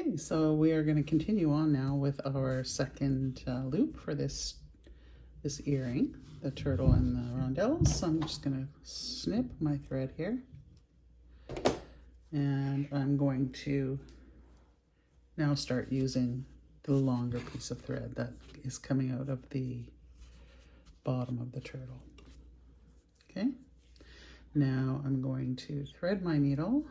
Okay, so we are going to continue on now with our second loop for this earring, the turtle and the rondelles. So I'm just going to snip my thread here, and I'm going to now start using the longer piece of thread that is coming out of the bottom of the turtle. Okay, now I'm going to thread my needle,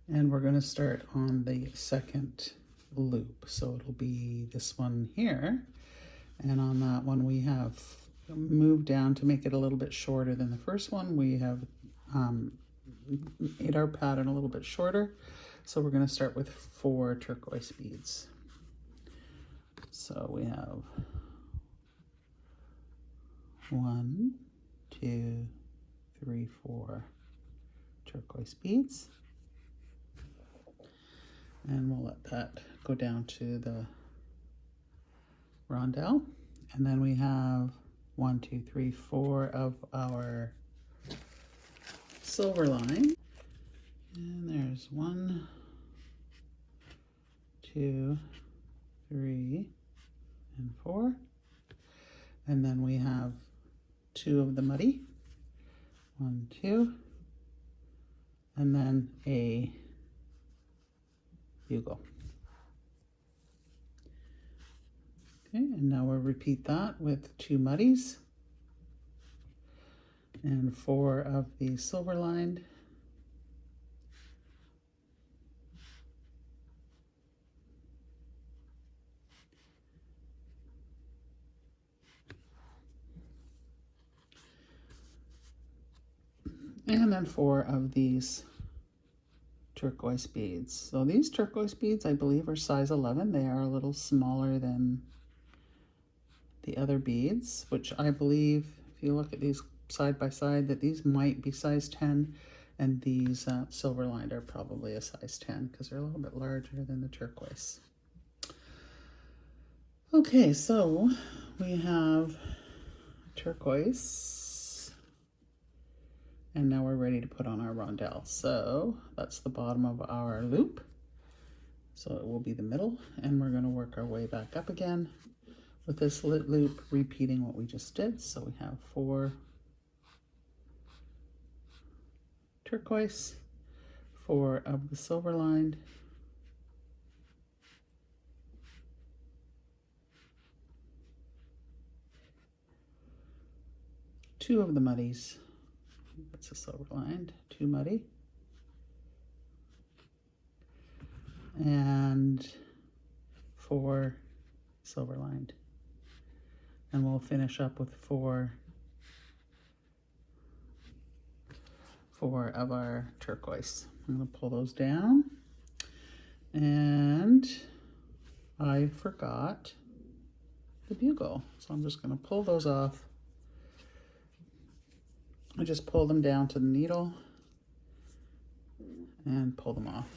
and we're going to start on the second loop. So it'll be this one here, and on that one we have moved down to make it a little bit shorter than the first one. We have made our pattern a little bit shorter, so we're going to start with 4 turquoise beads. So we have 1, 2, 3, 4 turquoise beads. And we'll let that go down to the rondelle. And then we have 1, 2, 3, 4 of our silver line. And there's 1, 2, 3, and 4. And then we have 2 of the muddy. 1, 2. And then a bugle. Okay, and now we'll repeat that with 2 muddies and 4 of the silver lined. And then 4 of these turquoise beads. So these turquoise beads, I believe, are size 11. They are a little smaller than the other beads, which I believe, if you look at these side by side, that these might be size 10, and these silver lined are probably a size 10 because they're a little bit larger than the turquoise. Okay, so we have turquoise, and now we're ready to put on our rondelle. So that's the bottom of our loop. So it will be the middle, and we're going to work our way back up again with this loop, repeating what we just did. So we have 4 turquoise, 4 of the silver lined, 2 of the muddies. That's a silver lined, 2 muddy, and 4 silver lined. And we'll finish up with 4 of our turquoise. I'm going to pull those down, and I forgot the bugle, so I'm just going to pull those off. I just pull them down to the needle and pull them off,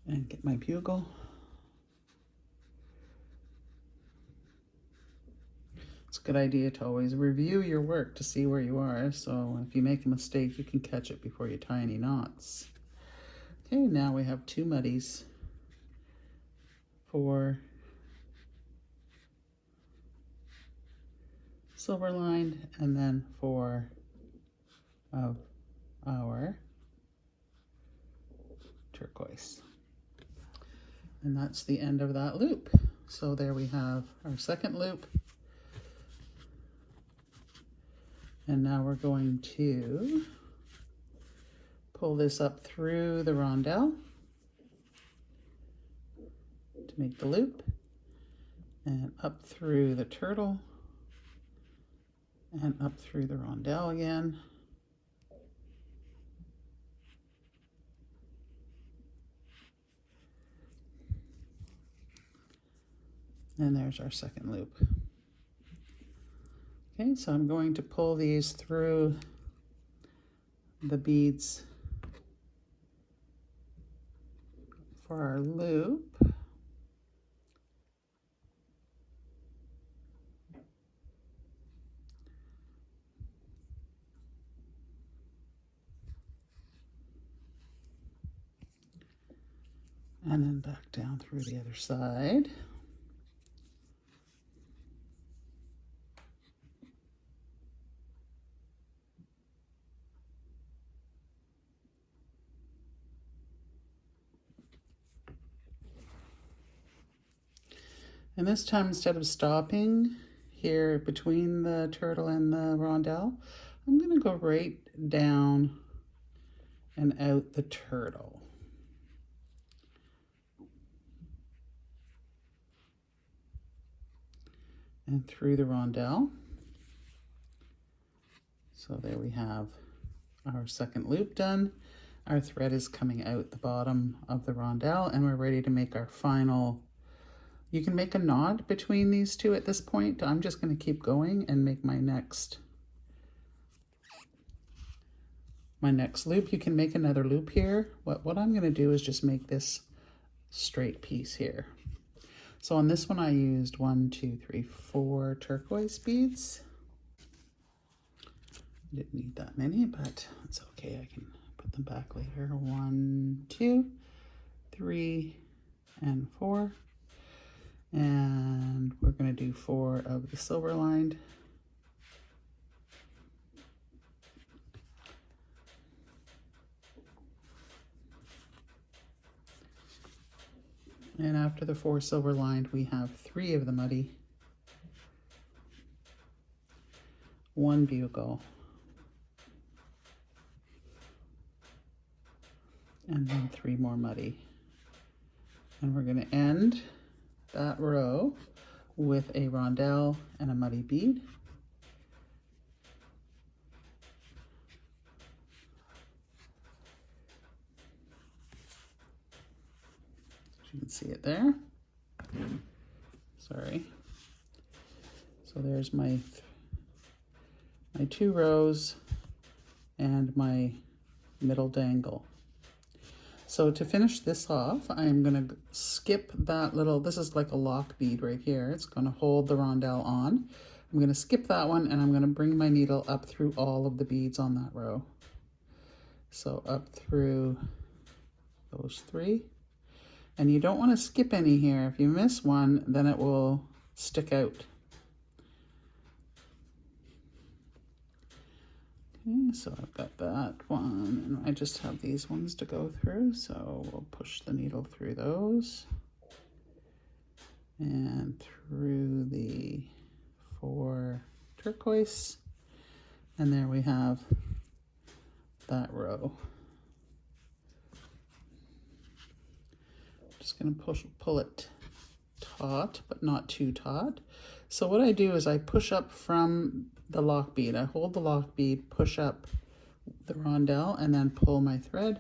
and get my bugle. It's a good idea to always review your work to see where you are, so if you make a mistake, you can catch it before you tie any knots. Okay, now we have 2 muddies, 4 silver lined, and then 4 of our turquoise. And that's the end of that loop. So there we have our second loop. And now we're going to pull this up through the rondelle to make the loop, and up through the turtle, and up through the rondelle again. And there's our second loop. Okay, so I'm going to pull these through the beads for our loop. And then back down through the other side. And this time, instead of stopping here between the turtle and the rondelle, I'm going to go right down and out the turtle. And through the rondelle. So there we have our second loop done. Our thread is coming out the bottom of the rondelle, and we're ready to make our final. You can make a knot between these two at this point. I'm just going to keep going and make my next loop. You can make another loop here. What I'm going to do is just make this straight piece here. So on this one I used 4 turquoise beads. I didn't need that many, but it's okay. I can put them back later. 1, 2, 3, and 4. And we're going to do 4 of the silver lined. And after the 4 silver lined, we have 3 of the muddy, 1 bugle, and then 3 more muddy. And we're going to end that row with a rondelle and a muddy bead. You can see it there. Sorry. So there's my 2 rows and my middle dangle. So to finish this off, I'm going to skip that little, this is like a lock bead right here. It's going to hold the rondelle on. I'm going to skip that one, and I'm going to bring my needle up through all of the beads on that row. So up through those 3. And you don't want to skip any here. If you miss one, then it will stick out. Okay, so I've got that one, and I just have these ones to go through, so we'll push the needle through those and through the 4 turquoise, and there we have that row. Just going to pull it taut, but not too taut. So what I do is I push up from the lock bead. I hold the lock bead, push up the rondelle, and then pull my thread,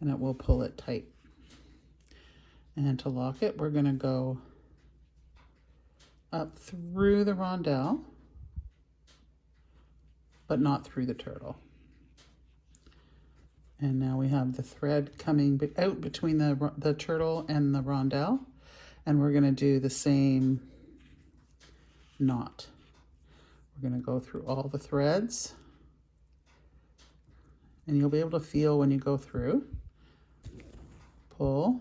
and it will pull it tight. And to lock it, we're going to go up through the rondelle, but not through the turtle. And now we have the thread coming out between the turtle and the rondelle, and we're going to do the same knot. We're going to go through all the threads, and you'll be able to feel when you go through. Pull,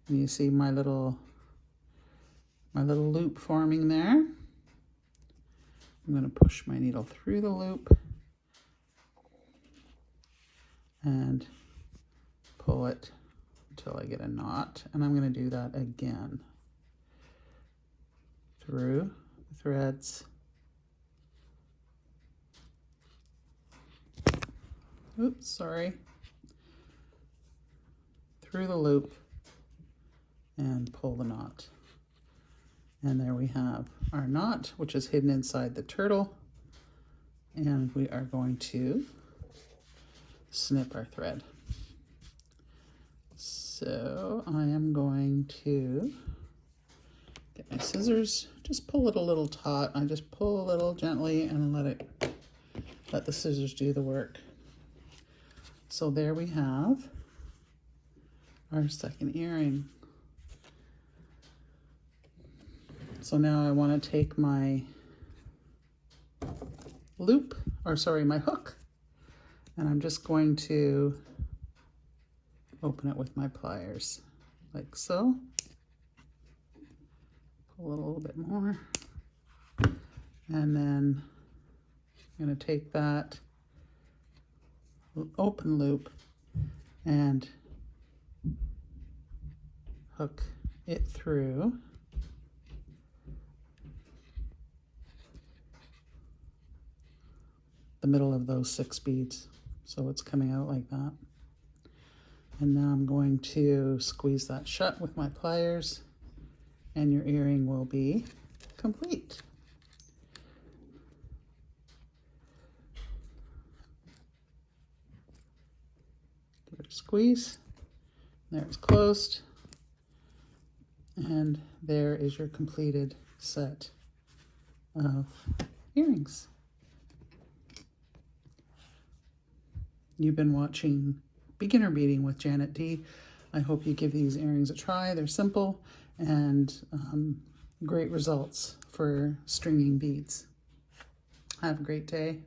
and you see my little loop forming there. I'm going to push my needle through the loop and pull it until I get a knot, and I'm going to do that again through the threads. Oops, sorry. Through the loop and pull the knot. And there we have our knot, which is hidden inside the turtle. And we are going to snip our thread. So I am going to get my scissors, just pull it a little taut. I just pull a little gently and let the scissors do the work. So there we have our second earring. So now I want to take my my hook, and I'm just going to open it with my pliers. like so. Pull it a little bit more. And then I'm going to take that open loop and hook it through the middle of those 6 beads. So it's coming out like that. And now I'm going to squeeze that shut with my pliers, and your earring will be complete. Give it a squeeze. There it's closed. And there is your completed set of earrings. You've been watching Beginner Beading with Janet D. I hope you give these earrings a try. They're simple and great results for stringing beads. Have a great day.